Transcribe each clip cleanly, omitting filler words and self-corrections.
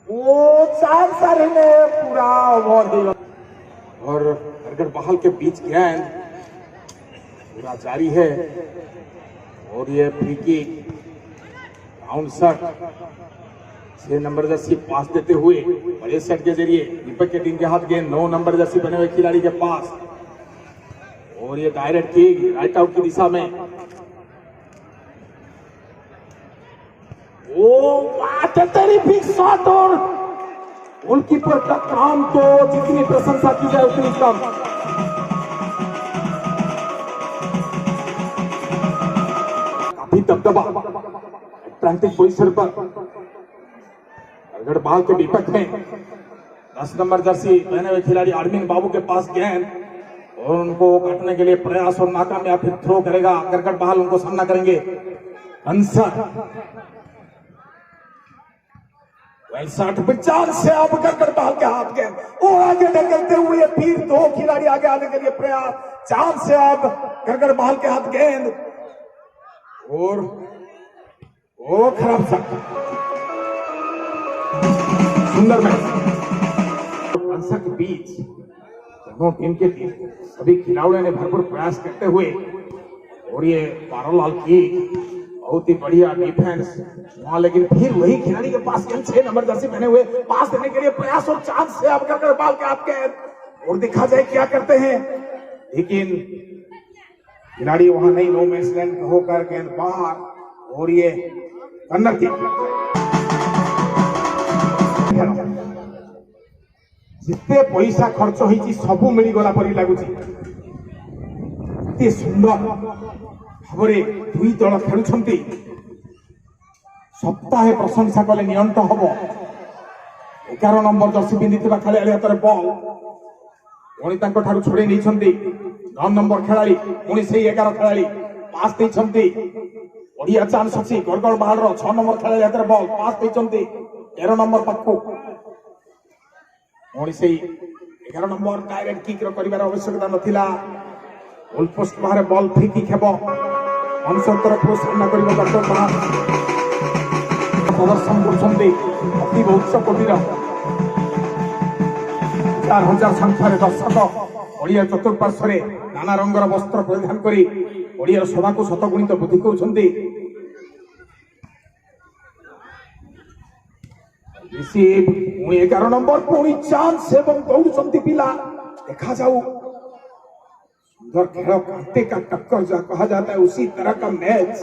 वो 4 सारे में पूरा ओवर और अगर बहाल के बीच गेंद पूरा जारी है और ये free kick round shot 6 number jersey pass देते हुए बड़े सेट के जरिए दीपक के टीम के हाथ गेंद 9 नंबर जर्सी बने हुए खिलाड़ी के पास और ये डायरेक्ट किक राइट आउट की दिशा में। टेरिफिक शॉट और गोलकीपर का काम तो जितनी प्रशंसा की जाए उतनी कम। काफी दबदबा अटलांटिक पोजीशन पर अगर बाल के विपक्ष में 10 नंबर जर्सी पहने हुए खिलाड़ी आर्मिन बाबू के पास गेंद और उनको काटने के लिए प्रयास और नाकामयाब फिर थ्रो करेगा। गरगड़ बहाल उनको सामना करेंगे। आंसर 60 50 से अब गरगड़ बहाल के हाथ गेंद वो आगे ढकेलते हुए फिर 2 खिलाड़ी आगे आने के लिए प्रयास। चांद से अब गरगड़ बहाल के हाथ गेंद और वो खराब सा सुंदर मैच के बीच दोनों टीम के सभी खिलाड़ियों ने भरपूर प्रयास करते हुए और ये पारोलाल की बहुत ही बढ़िया डिफेंस वहां, लेकिन फिर वही खिलाड़ी के पास 6 नंबर जर्सी पहने हुए पास देने के लिए प्रयास और चांस से अब गरगड़ बहाल के हाथ गेंद और दिखा जाए क्या करते हैं, लेकिन खिलाड़ी वहां नहीं। नो मैच लैंड होकर गेंद बाहर और ये कन्नर की जिते पैसा खर्च होती सबू मिलगला परी लगुच। सुंदर भाव दुई दल खेलुं सप्ताहे प्रशंसा कले नियंत हम। 11 नंबर जर्सी पिंधि खेलाड़ी हाथ में बल पुणी छुड़े नहीं 9 नंबर खेलाड़ी पुणी से 11 खेलाड़ी पास देते बढ़िया चांस अच्छी। गरगड़ बहाल 6 नंबर खेलाड़ी हाथ में बल पास देते 13 नंबर पाखु पुणी से 11 नंबर डायरेक्ट किक कर आवश्यकता नथिला। गोल पोस्ट बाहर बल फ्री किक हेब अंशर तरफ सामना कर प्रदर्शन करती उच्च कोटीर 4000 संख्यार दर्शक ओडिया चतुर्पार्श्व नाना रंगर वस्त्र परिधान कर ओडिया सभा को शतगुणित वृद्धि कर 11 नंबर पुणी चांस एवं दौड़ पिला देखा जाऊ। सुंदर खेल कांटे का टक्कर जा कहा जाता है उसी तरह का मैच।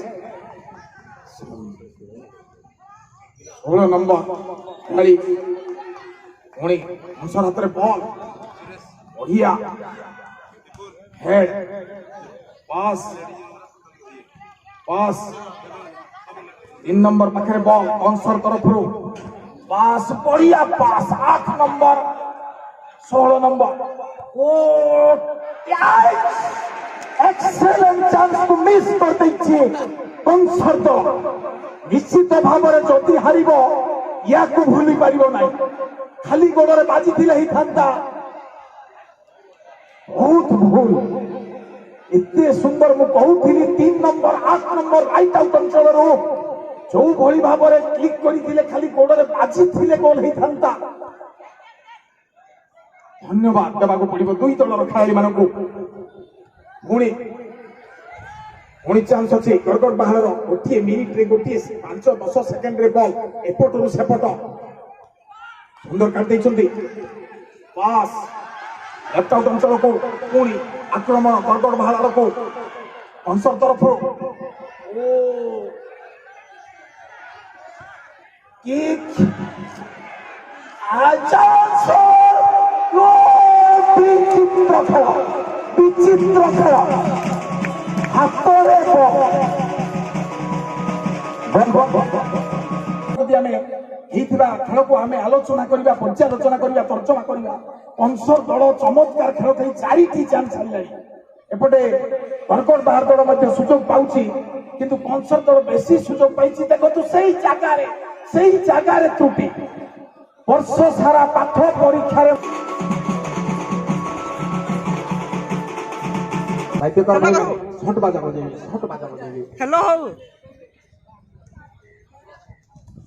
16 नंबर खिलाड़ी पुणी अंशर हाथ में बॉल बढ़िया हेड पास पास 3 नंबर पाखे बॉल अंशर तरफ पास बढ़िया पास 8 नंबर 16 नंबर एक्सेलेंट चांस को मिस कर कंसर तो निश्चित भाव में जदि हार या भूली पार ना खाली गोड़े बाजी ही था बहुत भूल। एते सुंदर मु कहूली 3 नंबर 8 नंबर राइट आउट अंचल जो भली भाव में क्लिक करते खाली गोड़े बाजी गोल होता। धन्यवाद देवा पड़ो दुई दलर खेलाड़ी मान पुणी चांस अच्छे। गरगड़ बहाल गोटे मिनिट रे गोटे 5-10 सेकेंड रे बॉल एपटू सेपट सुंदर काटते पास लेफ्ट आउट अंचल को पुणी आक्रमण गरगड़ बहाल को अंशर तरफ विचित्र खेल खेल को आम आलोचना करवा पर्यालोचना करवा तर्जमा करवा अंशर दल चमत्कार खेल खेली 4टी चांस छाड़े एपटे गरगड़ बहाल दल सुजोग पाउछि किंतु कंसर दल बेसी सुजोग पाइछि। देखो सही जगार त्रुटि वर्ष सारा पाठ परीक्षा हेलो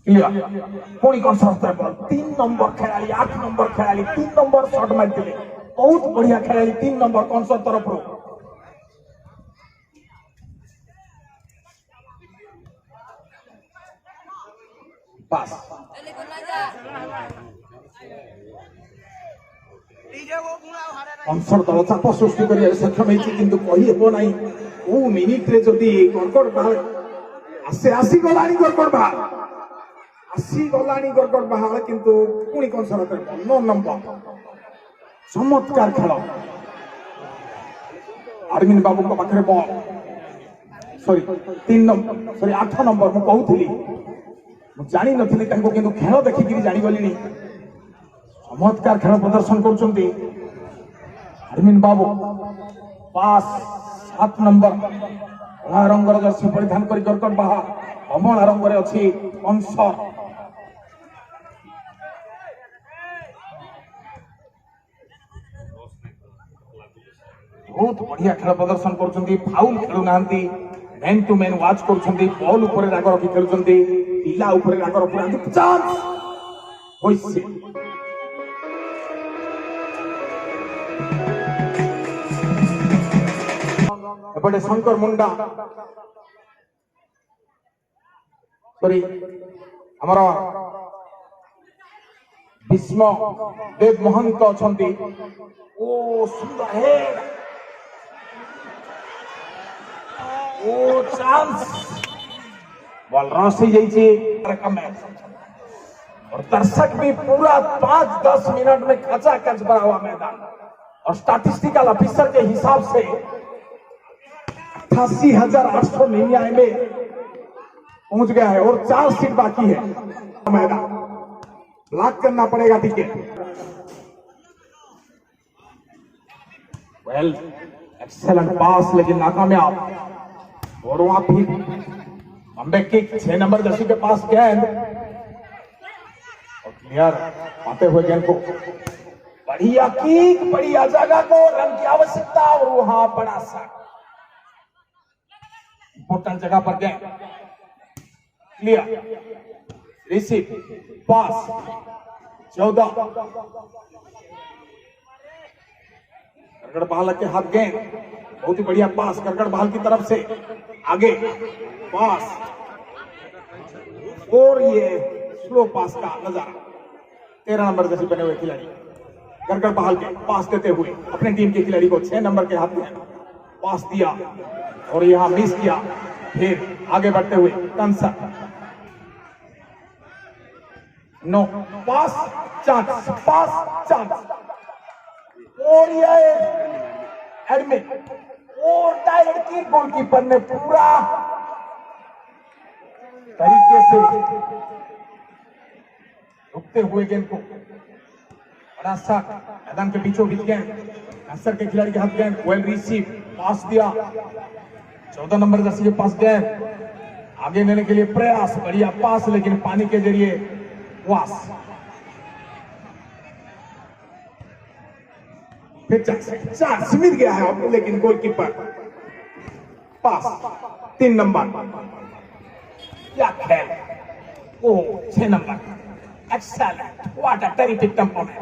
क्लियर पुणी कौन सा बॉल 3 नंबर खेलाड़ी 8 नंबर खेलाड़ी 3 नंबर शॉट मारते बहुत बढ़िया खेलाड़ी 3 नंबर कौन सा तरफ रो पास कंसर दल चाप सृष्टि कर सक्षम होती ना को मिनिट रे जदि कर्कट बाहर आसे आसी गला कर्कट बाहर आसीगलानी कर्कट बाहर किंतु पुणी कंसर 9 नंबर चमत्कार खेल अरविंद बाबू पाखे ball sorry 3 number sorry 8 number मु कहूली जानी नथिली तांको किंतु खेल देखिक जानी गलिनी चमत्कार खेल प्रदर्शन कर अरविंद बाबू पास 7 नंबर कला रंगर जर्सी परिधान कर कर्कट बाहर कमला रंग अच्छी कंसर बहुत बढ़िया खेल प्रदर्शन कर फाउल खेलु ना मैन टू मैन वाच कर बॉल ऊपर राग रखी खेलुं पिला ऊपर राग रखी चांस होइसे एपटे शंकर मुंडा सॉरी हमारा भीष्म देव महंत अछंती ओ सुंदर हेड ओ चांस बॉल रस ही जाइए मैच और दर्शक भी पूरा 5-10 मिनट में खचाखच भरा हुआ मैदान और स्टैटिस्टिकल ऑफिसर के हिसाब से 88,899 में पहुंच गया है और 4 सीट बाकी है मैदान ब्लॉक करना पड़ेगा टिकट वेल एक्सेलेंट पास लेकिन नाकामयाब और वहां फिर कमबैक किक 6 नंबर जर्सी के पास गेंद और क्लियर आते हुए गेंद को बढ़िया किक बढ़िया जगह को रन की आवश्यकता और वहां बड़ा सा इंपॉर्टेंट जगह पर गेंद क्लियर रिसीव पास 14 करकट बहाल के हाथ गेंद बहुत ही बढ़िया पास करकट बहाल की तरफ से आगे पास और ये स्लो पास का नजारा 13 नंबर जैसे बने हुए खिलाड़ी करकट बहाल के पास देते हुए अपने टीम के खिलाड़ी को 6 नंबर के हाथ में पास दिया और यहां मिस किया फिर आगे बढ़ते हुए कंसर नो पास चांस और ये एडमिट और डायरेक्ट की गोलकीपर ने पूरा तरीके से रुकते हुए गेंद को बड़ा सा मैदान के बीचों बीच गेंद कंसर के खिलाड़ी के हाथ गेंद वेल रिसीव पास दिया 14 नंबर जर्सी के पास गेंद आगे लेने के लिए प्रयास बढ़िया पास लेकिन पानी के जरिए वास फिर चांस मिल गया है अब लेकिन गोलकीपर पास 3 नंबर क्या खेल ओ 6 number excellent what a terrific temperament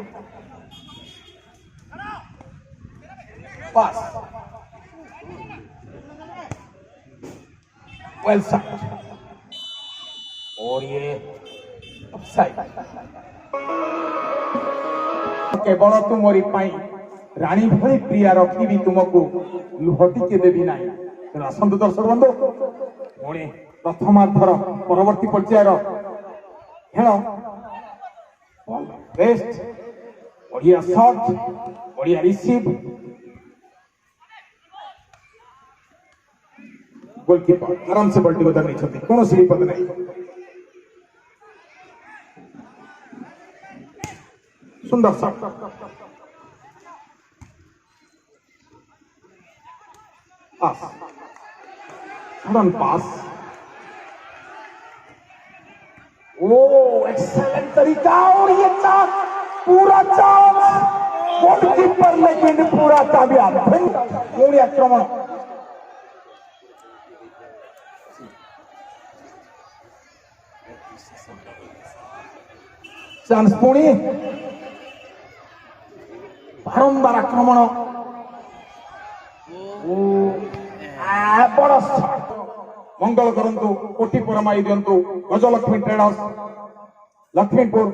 pass well shot और ये ऑफसाइड केवल तुमरी पाई रानी भली प्रिया रखी तुमको लुहटी के देवी ना आसत दर्शक बंधु पुणी प्रथमार्धर परवर्ती पर्यायर खेल बेस्ट बढ़िया शॉट बढ़िया रिसीव गोलकीपर आराम से बल्टी को धरनी कौन सी विपद नहीं सुंदर शॉट पास रन पास ओ एक्सेलेंट तरीका और ये चांस पूरा चांस गोलकीपर लेकिन पूरा कामयाब पूरी आक्रमण चांस पुणी बारंबार आक्रमण बड़ मंगल करंतु कोटि परमाई दिंतु गजलक्ष्मी ट्रेडर्स लक्ष्मीपुर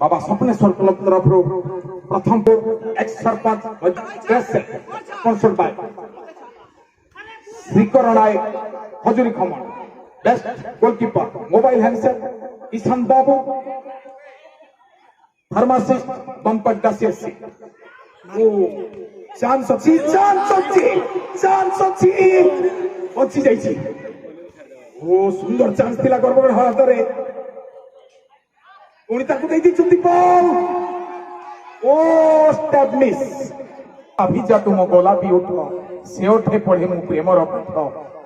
बाबा स्वप्नेश्वर क्लब तरफ प्रथम ex sarpanch sponsored by Shrikar Nayak हजूरी खमण best goalkeeper mobile handset Ishan Babu pharmacist बंपड्डा सीएससी चांस अच्छी अच्छी जाइए ओ सुंदर चांस थिला गड़बड़ हाथ रे पुणी ताकू दे दी बॉल ओ स्टेप मिस अभिजा तुम गोलापी उठ से ओठे पढ़े मु प्रेमर पाठ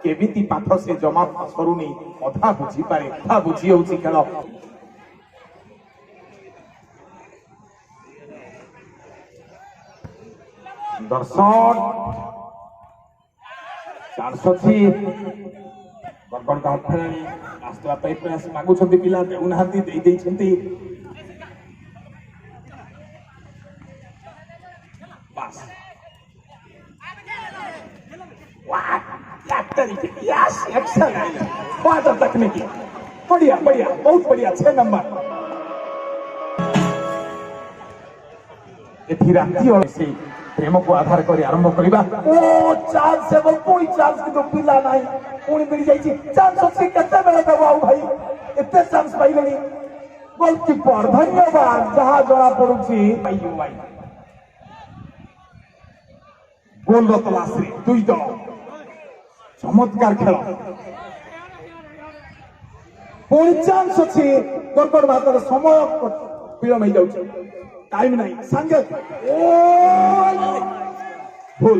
केमिति पाठ से जमा सरुनी अधा बुझी पारे अधा बुझी होउची खेल दर्शन चांस अच्छी गड़बड़ का खेलाड़ी आसला प्रयास मागुंट पिला देना दे तकनीकी बढ़िया बढ़िया बहुत बढ़िया 6 नंबर राति प्रेम को आधार कर आरंभ करवा ओ चांस एवं कोई चांस कि पिला नहीं पुणी मिल जाइए चांस अच्छी केते बेले देव आउ भाई एते चांस पाइले गोलकीपर धन्यवाद जहां जना पड़ुची आइयो भाई गोल तलाश रे दुई दल चमत्कार खेल पुणी चांस अच्छी गड़बड़ भात समय विलम्ब हो जाउची टाइम नहीं संगे भूल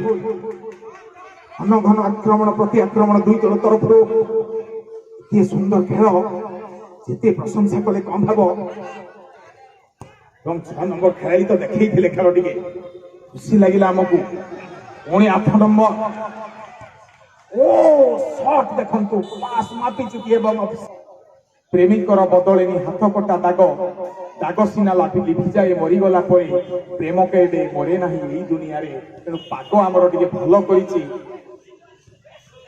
घन घन आक्रमण प्रति आक्रमण दुई दल तरफ ये सुंदर खेल जिते प्रशंसा कले कम भाव 6 नंबर खेलाई तो देखी खेल टी खुशी लगे आमको पुणी 8 नंबर ओ शॉट देखंतु पास मापी चुकी एवं प्रेमिकर बदलेनी हाथ कटा दाग दाग सीना लाठी लिभि जाए मरीगला प्रेम केबे मरे ना दुनिया रे तेणु पाग आमर टे भल कर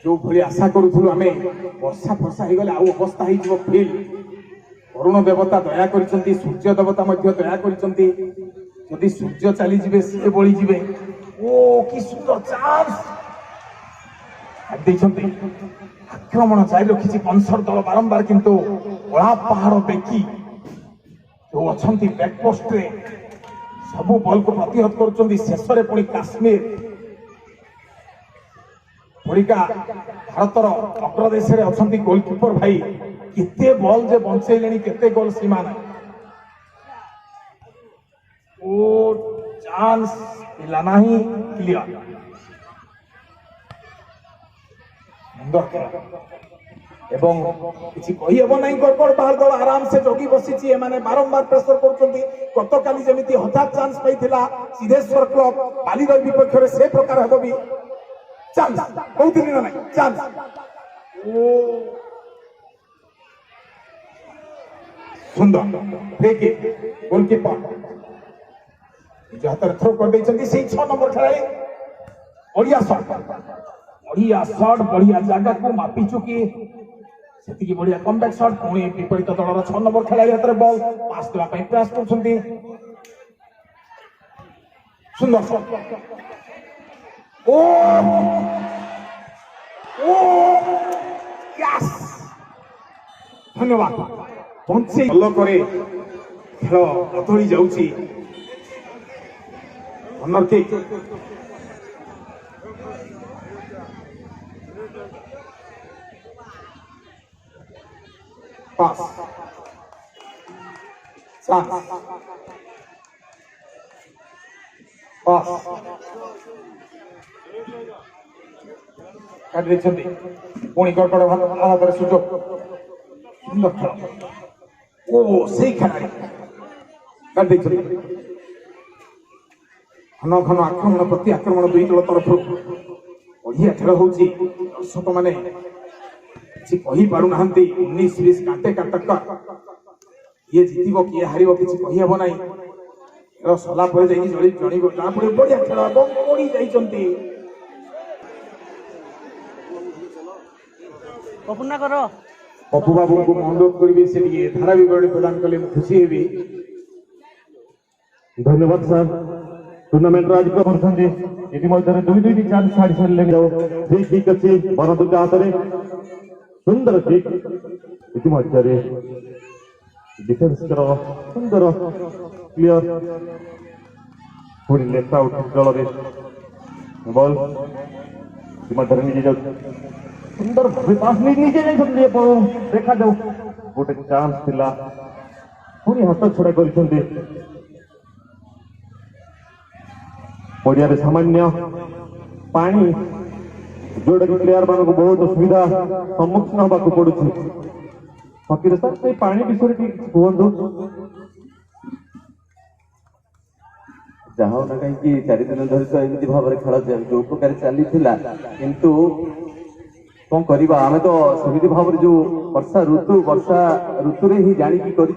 जो भाई आशा करूँ आम वर्षा फर्षा हो गले अवस्था हो फिल वरुण देवता दया कर सूर्य देवता दया कर सूर्य चली जाए सी बड़ी जाए ओ कि सुंदर चांस आक्रमण जारी रखी कंसर दल बारंबार किंतु कला पहाड़ बेकी जो अच्छा बैकपोस्ट रे सबू बॉल को प्रतिहत कर शेष में पुणी काश्मीर ओडिका भारतर अग्रदेश रे अच्छा गोलकीपर भाई केते बॉल जे बंचैले केते गोल सीमा ना ओ चांस मिला नहीं क्लियर एवं किसी कहीहब ना गड़बड़ बाहर दल आराम से जगी बसी बारंबार प्रेसर करतकाली जमी हठात चांस पाई सिद्धेश्वर क्लब बालीर विपक्ष से प्रकार हम भी चांस कहती ना ना चांस ओ सुंदर गोलकीपर हाथ थ्रो कर 6 नंबर खेलाड़ी बढ़िया शॉट बढ़िया जगह को मापी चुकी से बढ़िया कमबैक शॉट पुणी विपरीत दलर 6 नंबर खेलाड़ी हाथ बॉल पास देवाई प्रयास कर सुंदर शॉट ओ ओ यस धन्यवाद पंचे भल करे खेल बदली जाउची ऑनर किक पास चांस पास काट देछन्ती पुणी गड़बड़ भाव सुजोग सुंदर खेल ओ से खेलाड़ी काट देछन्ती घन घन आक्रमण प्रति आक्रमण दुई दल तरफ बढ़िया खेल होउची दर्शक मैंने कही पार ना 19-20 काटे काटक किए जीत किए हार किसी कहीहब ना सला जन जनापड़े बढ़िया खेल पड़ी जाती पप्पू बाबू को अनुरोध करी से धारा विवरणी प्रदान कले खुशी हेबी। धन्यवाद सर टूर्णामेंट आज करछन्ती इतिमध्ये दुई चान्स छाड़ी सारे फ्री किक अच्छी बनदुर्गा हाथ में सुंदर किक इतिमध्ये डिफेन्स सुंदर क्लियर पुणी लेफ्ट आउट जल बॉल इतिमध्ये निजे जाऊ सुंदर भाव पास निजे देखा जाऊ गोटे चान्स थिला पुणी हाथ छड़ा कर पड़िया सामान्य पानी जोड़ा कि प्लेयर मान को बहुत असुविधा सम्मुखीन होगा पड़ू हकी सर से पानी विषय कहतु जहाँ ना कहीं 4 दिन धरी तो एमती भाव खेल जो प्रकार चली किंतु कौन करवा आम तो सेमती भाव जो वर्षा ऋतु ही जाणी कर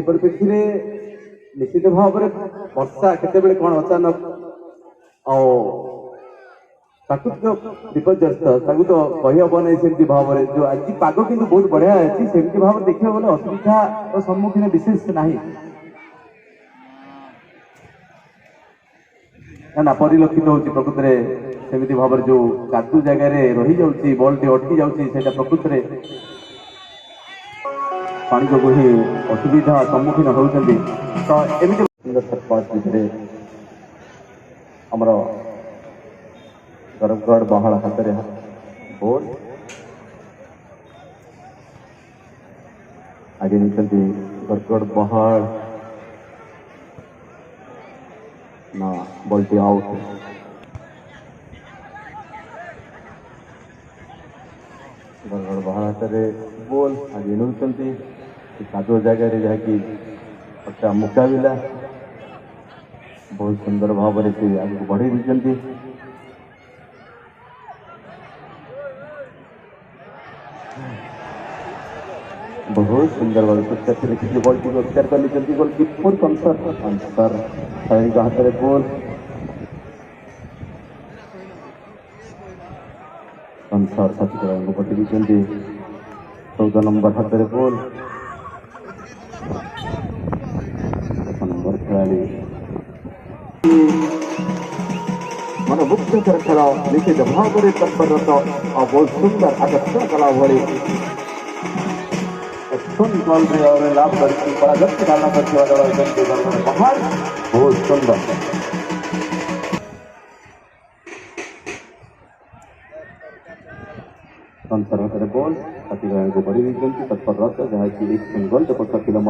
परिप्रेक्षी निश्चित भाव में वर्षा केते कौन अचानक प्राकृतिक विपर्यस्त तो कहीहब ना सेमती भाव में जो आज पाग कि बहुत बढ़िया अच्छी सेमती भाव में देखा गले असुविधा सम्मुखीन विशेष ना ना परिलक्षित होती प्रकृत में सेमती भाव जो कादू जगह रही जाऊँगी बॉल टी अटकी जाऊँगी प्रकृत में पानी जो ही असुविधा सम्मुखीन होती तो एमती भितर आमर गरबगढ़ बहाड़ हाथ में बोल आगे निकलती गरबगढ़ बहाड़ ना बॉल टी आउट गरबगढ़ बहाड़ हाथ में बोल आगे नौकती कादुआ जगह जहाँकि अच्छा मुकाबिला बहुत सुंदर भाव से आगे बढ़ी देती बहुत सुंदर भाव बॉल टी उपचार कर ली गोलकीपर कंसर हाथ में गोल कंसर सचिन पटी 14 नंबर हाथ में गोल नंबर खिलाड़ी मन मुख्यकर खेल निश्चित भाव में तत्परत और बहुत सुंदर आकर्षण कला भली गोल लाभ कर धारणा कर बहुत सुंदर कंसर हाथ में बॉल अतिक्रमण को बढ़ी देती तत्परत जहाँकि एक सिंगल पक्ष किलो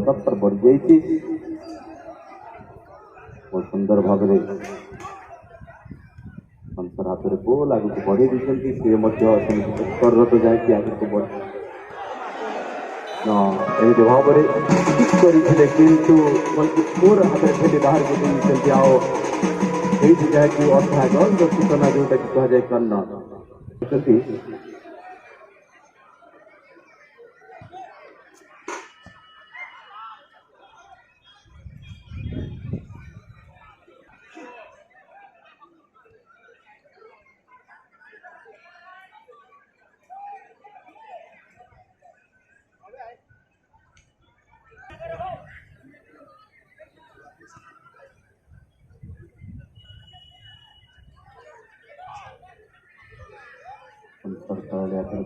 तत्पर बढ़ी जाइए बहुत सुंदर भाव में कंसर हाथ में बॉल आगे को बढ़ी देती सी तत्परत जहाँकि आगे को बढ़ एमती भाव में किंतु गोलकीपर हाथ में खेली बाहर को आओ जहाँकि अर्थात सूचना जोटा कि कहुए कर्ण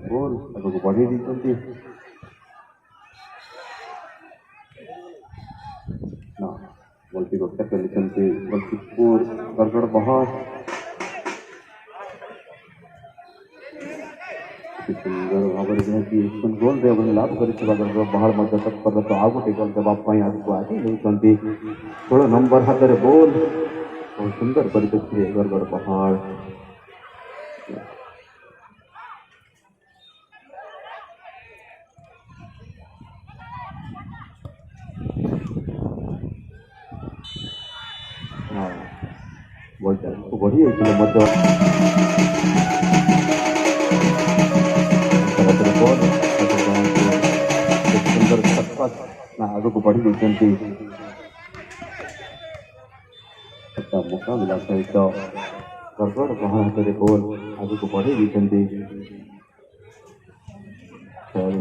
गोल आगे बढ़ी देती गोलकीपर उपचार कर ली गोलकीपर गड़बड़ बहुत सुंदर भाव में जहाँकि गोल देव लाभ कर बाहर तत्पर तो आउ गोटे गोल देवाई आगे आगे नहीं 16 नंबर हाथ में बॉल बहुत सुंदर परिप्रेक्षी गड़बड़ पहाड़ ବୈଜ୍ଞାନିକ ବଢି ଯାଇଥିଲେ ମଧ୍ୟ ସୁନ୍ଦର ଛଟପଟ ଆଗକୁ ବଢି ଦେଇଛନ୍ତି ମୁକାବିଲା ସହିତ ଗଡ଼ଗଡ଼ ଗହଣା ହାତରେ ଗୋଲ ଆଗକୁ ବଢେଇ ଦେଇଛନ୍ତି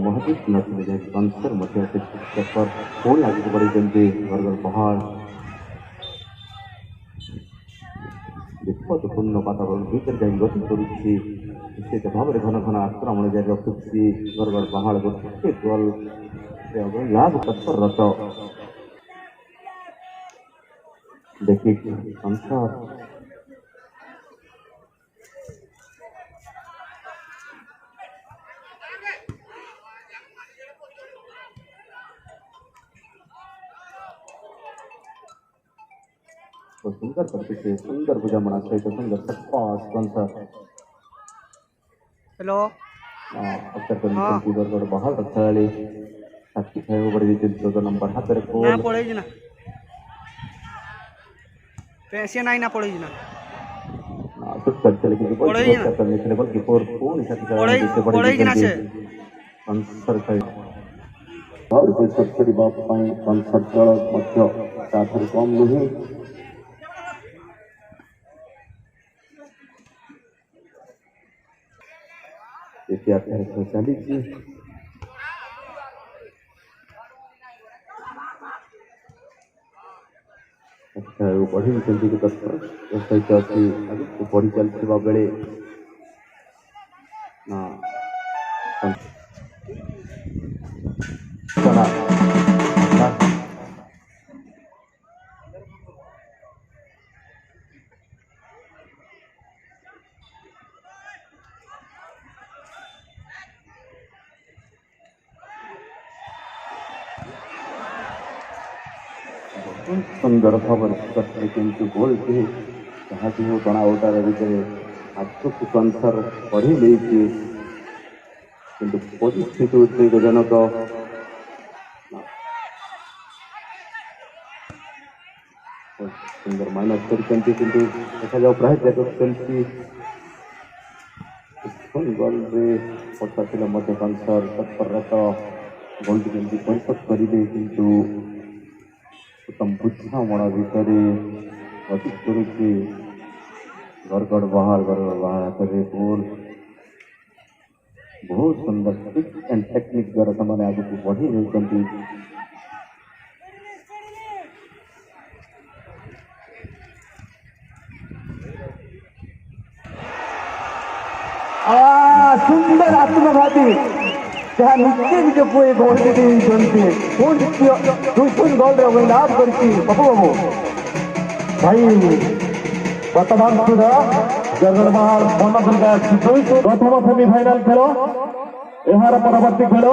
ମହାଦୀପ ନଥିଲେ ଯାହାକି କଂସର ମଧ୍ୟ ପୁଣି ଆଗକୁ ବଢେଇଛନ୍ତି ଗଡ଼ଗଡ଼ ପହାଡ଼ ବିପଦପୂର୍ଣ୍ଣ ବାତାବରଣ ଭିତରେ ଯାଇ ଗତି କରୁଛି ନିଶ୍ଚିତ ଭାବରେ ଘନ ଘନ ଆକ୍ରମଣ ଜାରି ରଖୁଛି ଗଡ଼ଗଡ଼ ପାହାଡ଼ ଗୋଟେ ଗୋଲ ଲାଭ ତତ୍ପରରତ ଦେଖି ସଂସାର सुंदर करते थे सुंदर बुझामणा सहित सुंदर सपास कंसर हेलो अक्सर कर गड़गड़ बाहर खेली साथी खाए बड़ी 14 नंबर हाथ रे ना पड़े ना पैसे नहीं ना पड़े ना सुट कर चले कि पड़े ना करने के बल्कि फोर फोन साथी पड़े ना से कंसर सहित और कोई सबसे बाप पाई कंसर चल मध्य साथर कम नहीं ଚାଲିଛି ବଢିଛନ୍ତି ସହିତ ଅଛି ଆଗକୁ ବଢି ଚାଲିଥିବା ବେଳେ सुंदर खबर करते किंतु गोल के जहाँ भी हो बड़ा ओटार भितर आगक कंसर बढ़ी नहीं किंतु परिस्थिति उद्वेगजनक सुंदर माइनस करते किंतु देखा जाओ प्राय जगत चलती गोल पचास मध्य कंसर तत्परत गोल जल्दी परिशोध करेंगे किंतु उत्तम बुझामणा भितर गति करुच्ची गड़गड़ बाहर हाथ में गोल बहुत सुंदर ट्रिक एंड टेक्निक द्वारा से आगे बढ़ी रही सुंदर आत्मघाती जहाँ निजे निज पुए गोल दुई गोल लाभ कर पपु बाबू भाई बर्तमान सुधा जगन्नाथ प्रथम सेमिफाइनाल खेल यार परवर्ती खेल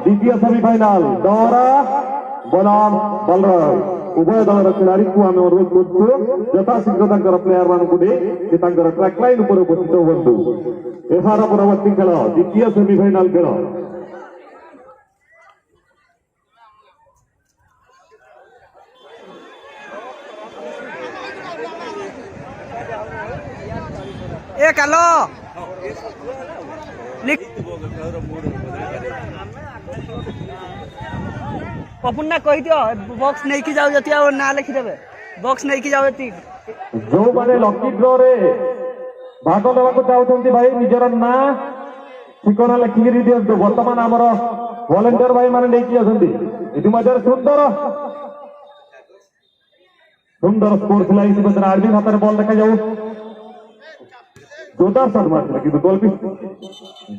द्वितीय सेमिफाइनाल डरा बनाम बलराय उभय दल खिलाड़ी को आम अनुरोध करूँ यथाशीघ्र प्लेयर मानक ट्रैक लाइन पर उपस्थित हूँ यार परवर्ती खेल द्वितीय सेमिफाइनाल खेल ए कालो पपुन्ना कही दियो बॉक्स नहीं की जाओ जति आ ना लिखि देबे बॉक्स नहीं की जाओ जति जो माने लकी ड्रॉ रे भाग लेवा को चाहउछंती भाई निजर ना ठिकाना लिखि रि दियंतु वर्तमान हमर वॉलंटियर भाई माने नै की अछंती इति मजर सुंदर सुंदर स्कोर थिला इति बदर आरबी हाथ रे बॉल देखा जाऊ जोरदार शॉट मारते कि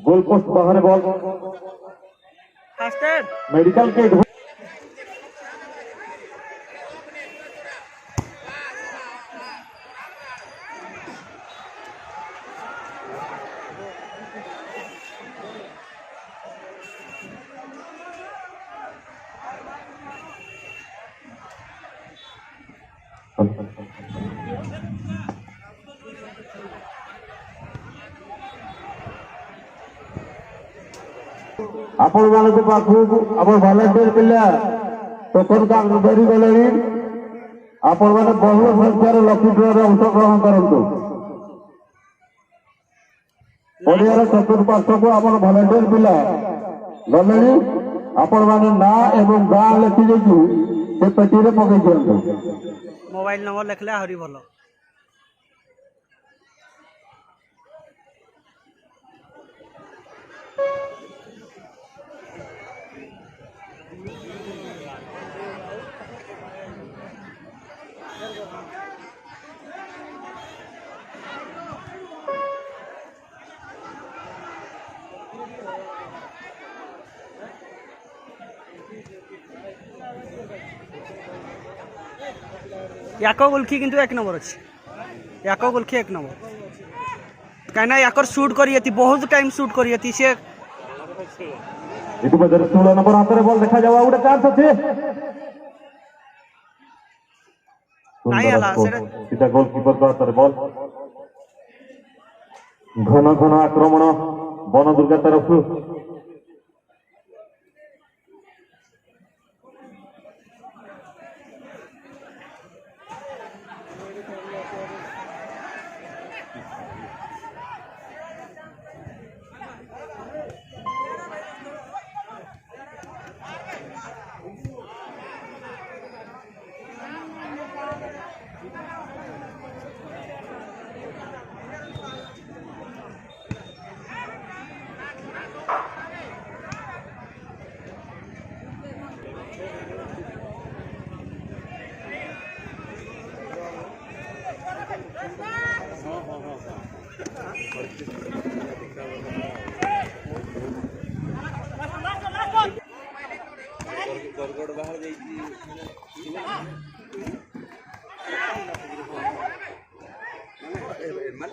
गोल पोस्ट बाहर बॉल मेडिकल किट आपण मानक पाखु आपण वॉलंटियर पिला टोकन का धरी गले आपण मैंने बहुल संख्यार लकी ड्र अंशग्रहण करूँ पड़ियार चतुर्पार्श्व को आप भलेंटियर पिला गले आपण मैंने ना एवं गाँ लिखी से पेटी पकई दिखाँ मोबाइल नंबर लिखले आहरी भल याको गोलखी किंतु एक नंबर अच्छी याको गोलखी एक नंबर कहीं याकर शूट करी बहुत टाइम शूट करी से इतिमध्ये 16 नंबर हाथ में बॉल देखा जावा गोटे चांस अच्छे नहीं आला सीधा गोलकीपर को हाथ में बॉल घन घन आक्रमण बन दुर्गा तरफ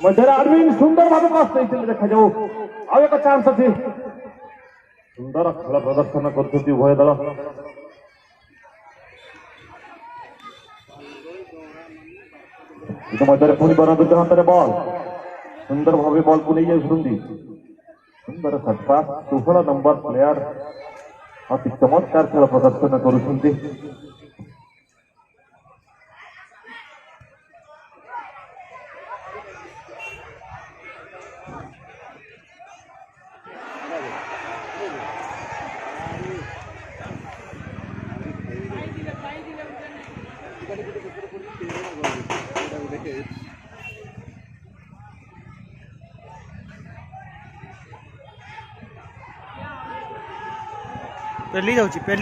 मध्य अरविंद सुंदर भाव पास नहीं देखा जाओ आउ एक चांस अच्छी सुंदर खेल प्रदर्शन कर उभय दल इतिमध्ये पुणी बनदुर्ग हाथ में बॉल सुंदर भाव बॉल को नहीं जाऊँगी सुंदर सटका 16 नंबर प्लेयर अति चमत्कार खेल प्रदर्शन करुँच पेली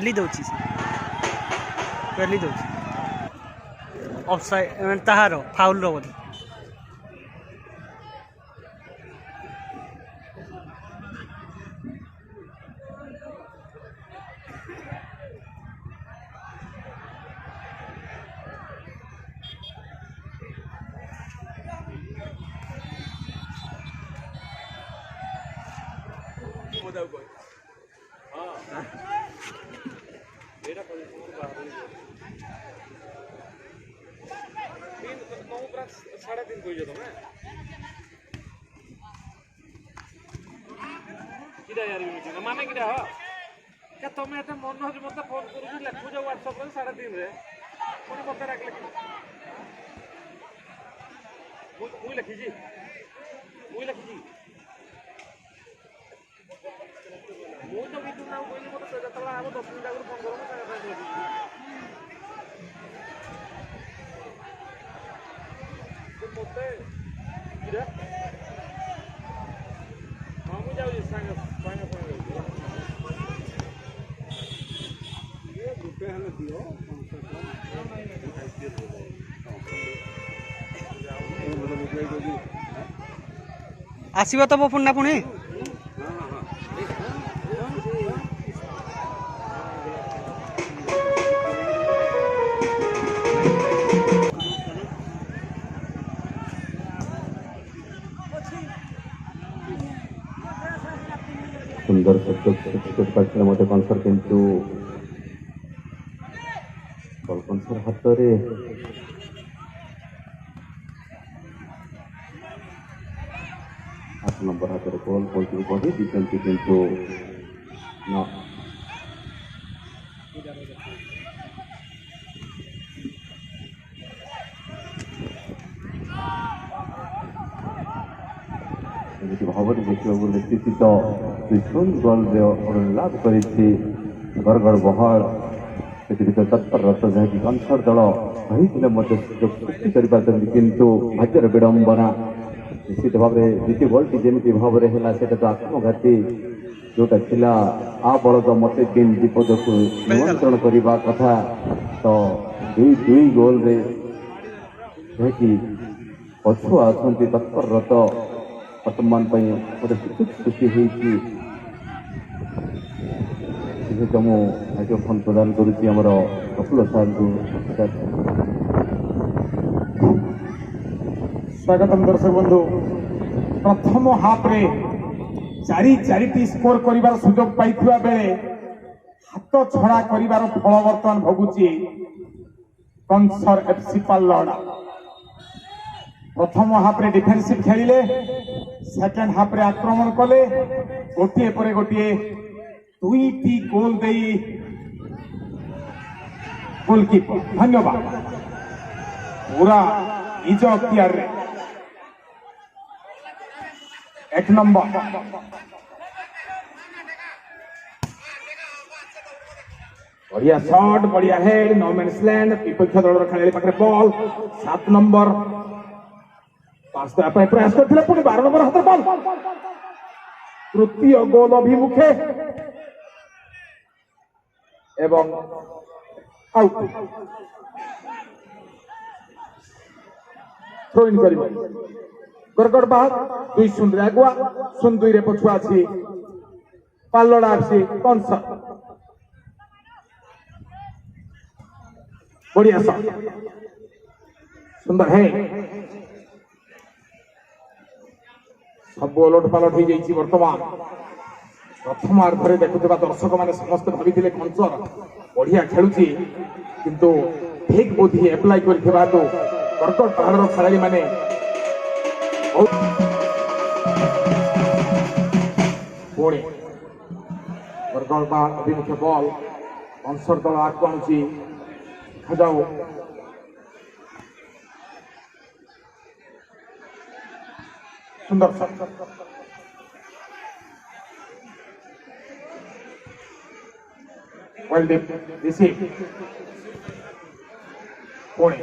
दउची ऑफसाइड ताहार फाउल रो बोली साढ़े 3 कोई तुम किरा यार मीटिंग माने किरा हो क्या तुम एते मन हो मत फोन करू लिखु जो व्हाट्सएप रे 3:30 रे कोन पता राख लिखि मुई लिखि मुई तो बिटू ना कोई मत जतला आबो 10 मिनिट आगु फोन करू मते किरा हम जाऊ संग ये रुपए हमें दियो आसीबो तो पुन्ना पुणी सुंदर शब्द मत कनसर किंतु बल कनसर हाथ में 8 नंबर हाथ में बॉल पहुंची बढ़ी दिखती किंतु न ଏମିତି ଭାବରେ ଦେଖିବାକୁ ଗଲେ ସ୍ଥିତି ତ 2-0 ଗୋଲରେ ଲାଭ କରିଛି ଗଡ଼ଗଡ଼ ବହଳ ସେଥିରେ ତତ୍ପରରତ ଯାହାକି କଂସର ଦଳ କହିଥିଲେ ମଧ୍ୟ ସୁଯୋଗ ସୃଷ୍ଟି କରିପାରୁଛନ୍ତି କିନ୍ତୁ ଭାଗ୍ୟର ବିଡ଼ମ୍ବନା ନିଶ୍ଚିତ ଭାବରେ ଦ୍ୱିତୀୟ ଗୋଲଟି ଯେମିତି ଭାବରେ ହେଲା ସେଟା ତ ଆତ୍ମଘାତୀ ଯୋଉଟା ଥିଲା ଆ ବଳଦ ମୋତେ ଦିନ ବିପଦକୁ ନିୟନ୍ତ୍ରଣ କରିବା କଥା ତ ଦୁଇ ଗୋଲରେ ଯାହାକି ପଛୁଆ ଅଛନ୍ତି ତତ୍ପରରତ ବର୍ତ୍ତମାନ ପାଇଁ ଗୋଟେ ସୁଯୋଗ ସୃଷ୍ଟି ହେଇଛି ଯେହେତୁ ମୁଁ ମାଇକ୍ରୋଫୋନ୍ ପ୍ରଦାନ କରୁଛି ଆମର କପିଳ ସାର୍ଙ୍କୁ ସ୍ୱାଗତମ ଦର୍ଶକ ବନ୍ଧୁ ପ୍ରଥମ ହାଫ୍ରେ 4ଟି ସ୍କୋର କରିବାର ସୁଯୋଗ ପାଇଥିବା ବେଳେ ହାତ ଛଡ଼ା କରିବାର ଫଳ ବର୍ତ୍ତମାନ ଭୋଗୁଛି କଂସର ଏଫସି ପାଲଲହଡ଼ା। ପ୍ରଥମ ହାଫ୍ରେ ଡିଫେନ୍ସିଭ ଖେଳିଲେ ସେକେଣ୍ଡ ହାଫ୍ରେ ଆକ୍ରମଣ କଲେ ଗୋଟିଏ ପରେ ଗୋଟିଏ 2ଟି ଗୋଲ ଦେଇ ଗୋଲକିପର ଧନ୍ୟବାଦ ପୁରା ନିଜ ଅକ୍ତିଆରରେ 1 ନମ୍ବର बढ़िया शॉट बढ़िया हेड नो मैन्स लैंड विपक्ष दलर खेलाड़ी पाखे बॉल 7 नंबर पास देवा प्रयास करते पुणी 12 नंबर हाथ बॉल तृतीय गोल अभिमुखे एवं आउट थ्रो इन कर गड़गड़ बाहर 2-0 रे आगुआ 0-2 रे पछुआ अछि पाललहड़ा एफसी कंसर बढ़िया शॉट सुंदर है सब ओलट पालट हो जाइए वर्तमान प्रथम अर्धरे देखुवा दर्शक मैंने समस्त भाई कंसर बढ़िया खेलुची किंतु ठीक बुद्धि एप्लाय कर कर्कट पहाड़ खेलाड़ी मैंने पुणे कर्कट पहाड़ अभिमुखे बॉल कंसर दल आगे आणुची जाओ सुंदर शॉट वेल डिप रिसीव पुणे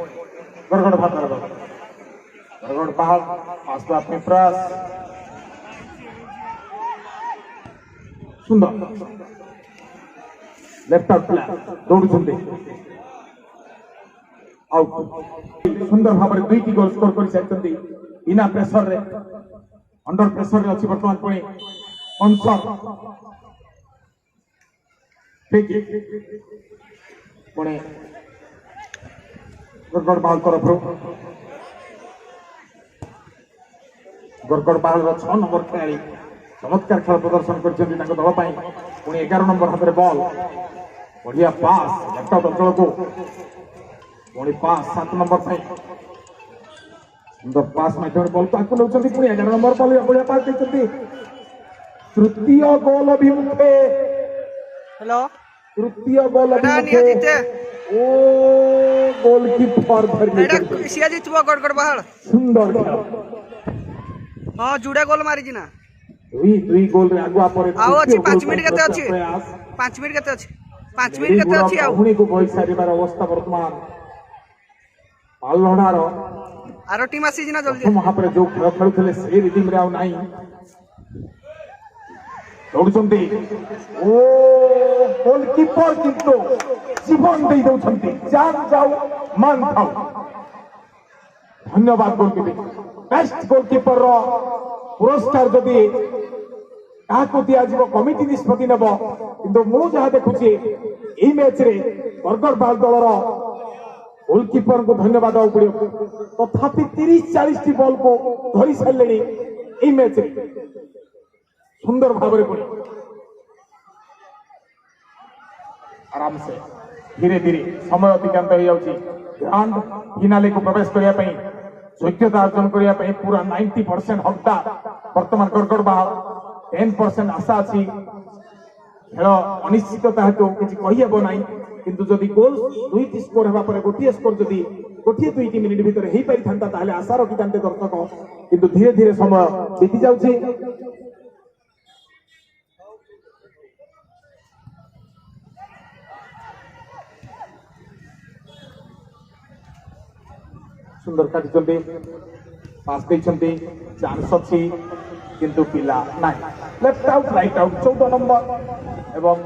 गड़गड़ भातर गड़गड़ पहाड़ पास अपने प्रयास सुंदर लेफ्ट आउट प्लेयर दौड़ आउट सुंदर भाव में 2टी गोल स्कोर कर सारी बिना प्रेसर रे अंडर प्रेसर रे अच्छी बर्तमान पुणी कंसर पुणे गड़गड़ बाल तरफ गड़गड़ बाल 6 नंबर खेलाड़ी चमत्कार खेल प्रदर्शन कर दल पुणी 11 नंबर हाथ में बॉल बढ़िया पास लेफ्ट आउट अंचल को पुणी पास 7 नंबर सुंदर पास माध्यम बॉल को आगे नौकरी पुणी 11 नंबर बॉल बढ़िया पास देते तृतीय गोल अभिमुखे हेलो तृतीय गोल अभिमुखे ओ गोलकीपर सिया जितबो गड़गड़ पहाड़ सुंदर खेल हां जुड़े गोल मारी जिना दुई गोल रे आगुआ परे आओ अछि 5 मिनिट केते अछि 5 मिनिट केते अछि 5 मिनिट केते अछि आओ पुणी को बही सारिबार अवस्था वर्तमान पाललहड़ार आरो टीम आसी जिना जल्दी वहां पर जो खेल खेलुଥିଲେ से रिदम रे आउ नाही दौड़ुछंती ओ गोलकीपर किंतु जीवन दे दउछंती जान जाऊ मान थाऊ धन्यवाद गोलकीपर बेस्ट गोलकीपर रो पुरस्कार जदि काको दिया जीव कमिटी निष्पत्ति नेब किंतु मु जहां देखुची एई मैच रे बरगढ़ बाल दलर गोलकीपर को धन्यवाद देवा पड़ो तथापि 30-40 बॉल को धरी सारे यही मैच रे सुंदर भाव में आराम से धीरे धीरे समय अतिक्रांत हो जाऊँगी ग्रांड फिनाले को प्रवेश करने योग्यता अर्जन करने पूरा 90% हकदा वर्तमान गड़गड़ बाहर 10% आशा अच्छी खेल अनिश्चितता हेतु किसी कहीहब ना किंतु जदि गोल 2टी स्कोर होगा गोटे स्कोर जदि गोटे 2 मिनिट भितर हो पारि था ताहले आशा रखिते दर्शक किंतु धीरे धीरे समय बीती जाउछि। सुंदर काटिछन्ति पास दैछन्ति चांस अछि किंतु पिला नाही left out right out 14 number एवं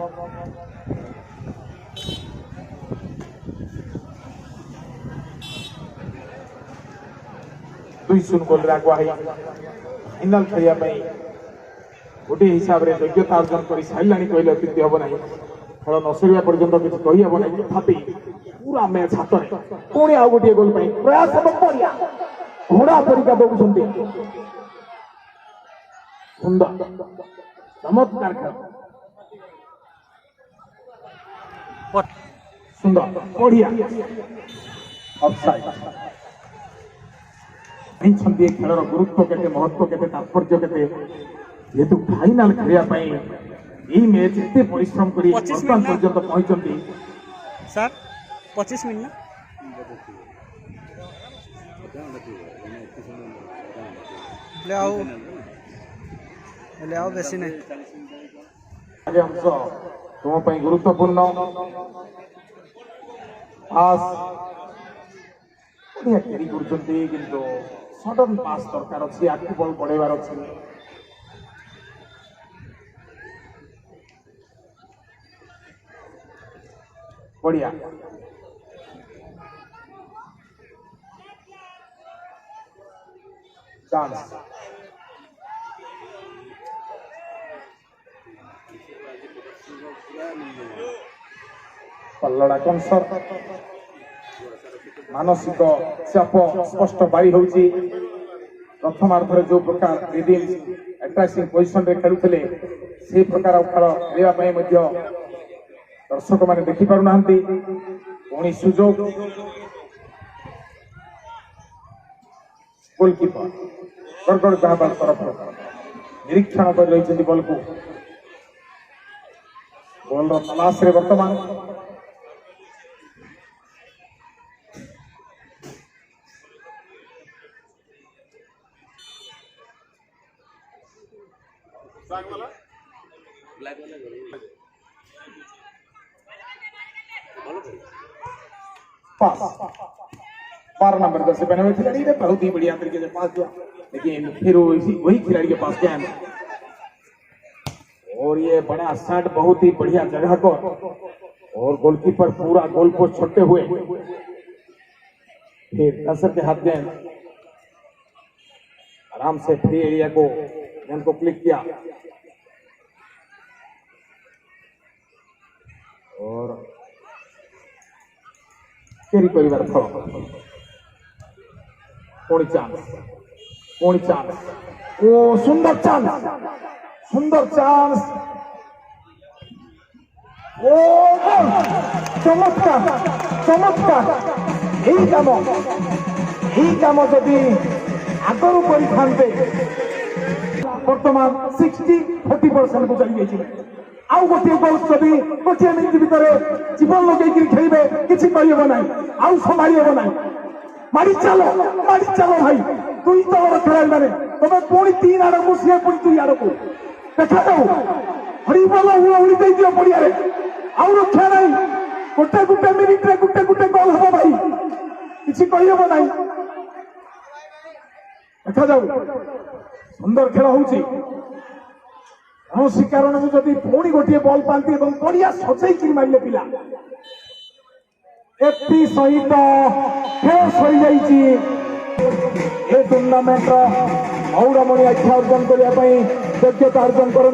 2-0 गोल आगुआ फाइनाल खेलिया गोटे हिसाब से योग्यता अर्जन कर सारा कहले अत्युक्ति हम ना खेल न सरिया पर्यंत किसी कहीहब ना तथापि पूरा मैच हाथ में पुणी आउ गोटे गोल प्रयास घोड़ा तरीका दौड़ सुंदर चमत्कार खेल सुंदर बढ़िया ऑफसाइड खेलर गुरुत्व के महत्व के तात्पर्य के जेहेतु फाइनाल खेलिया मैच एत परिश्रम कर वर्तमान पर्यंत पहुंचती सर 25 मिनट ना आओ बेसी नहीं आगे अंश तुम गुरुत्वपूर्ण पास बढ़िया खेली कर सडन पास दरकार अच्छी आगे बल बढ़ेबार अच्छी बढ़िया चांस पल्लड़ा कंसर मानसिक चाप स्पष्ट बारी होची प्रथमार्धर जो प्रकार अटैकिंग पोजिशन रे खेलुथिले से प्रकार खेल खेलिया दर्शक माने देखि पारु नाहंती पुणी सुजोग गोलकीपर गड़गड़ जहाबाद तरफ निरीक्षण कर रही बल को बॉल तलाश रे वर्तमान पास 12 नंबर से पहने हुए खिलाड़ी ने बहुत ही बढ़िया तरीके से पास दिया लेकिन फिर वही खिलाड़ी के पास गया और ये बड़ा शॉट बहुत ही बढ़िया जगह पर और गोलकीपर पूरा गोल पोस्ट छोड़ते हुए फिर नसर के हाथ गेंद आराम से फ्री एरिया को गेंद को क्लिक किया और कैरी परिवार फल पुणी चांस ओ सुंदर चांस ओ चमत्कार यही काम जदि आगरू करते बर्तमान 60-40% को चली जाइए आउ गोटे गोल जदि गोटे मिनिट भितर जीवन लगे खेलिए किसी कहीहब ना आउ संभाल ना मारी चलो भाई 2 दल खेलाड़ी मैंने तुम्हें पुणी 3 आड़ को सी पुणी 2 आड़ को देखा जाऊ हरी बल उड़ी दे दियो पड़िया आउ रक्षा ना गोटे मिनिट रे गोटे गोल हम भाई किसी कहीहब ना देखा जाऊ सुंदर खेल होउची कौन कारण जदि पुणी गोटे बल पाती बढ़िया सजई मारे पिला एति सहित फेस हो टूर्णामेंट मौरमणि आख्या अर्जन करने योग्यता अर्जन करूँ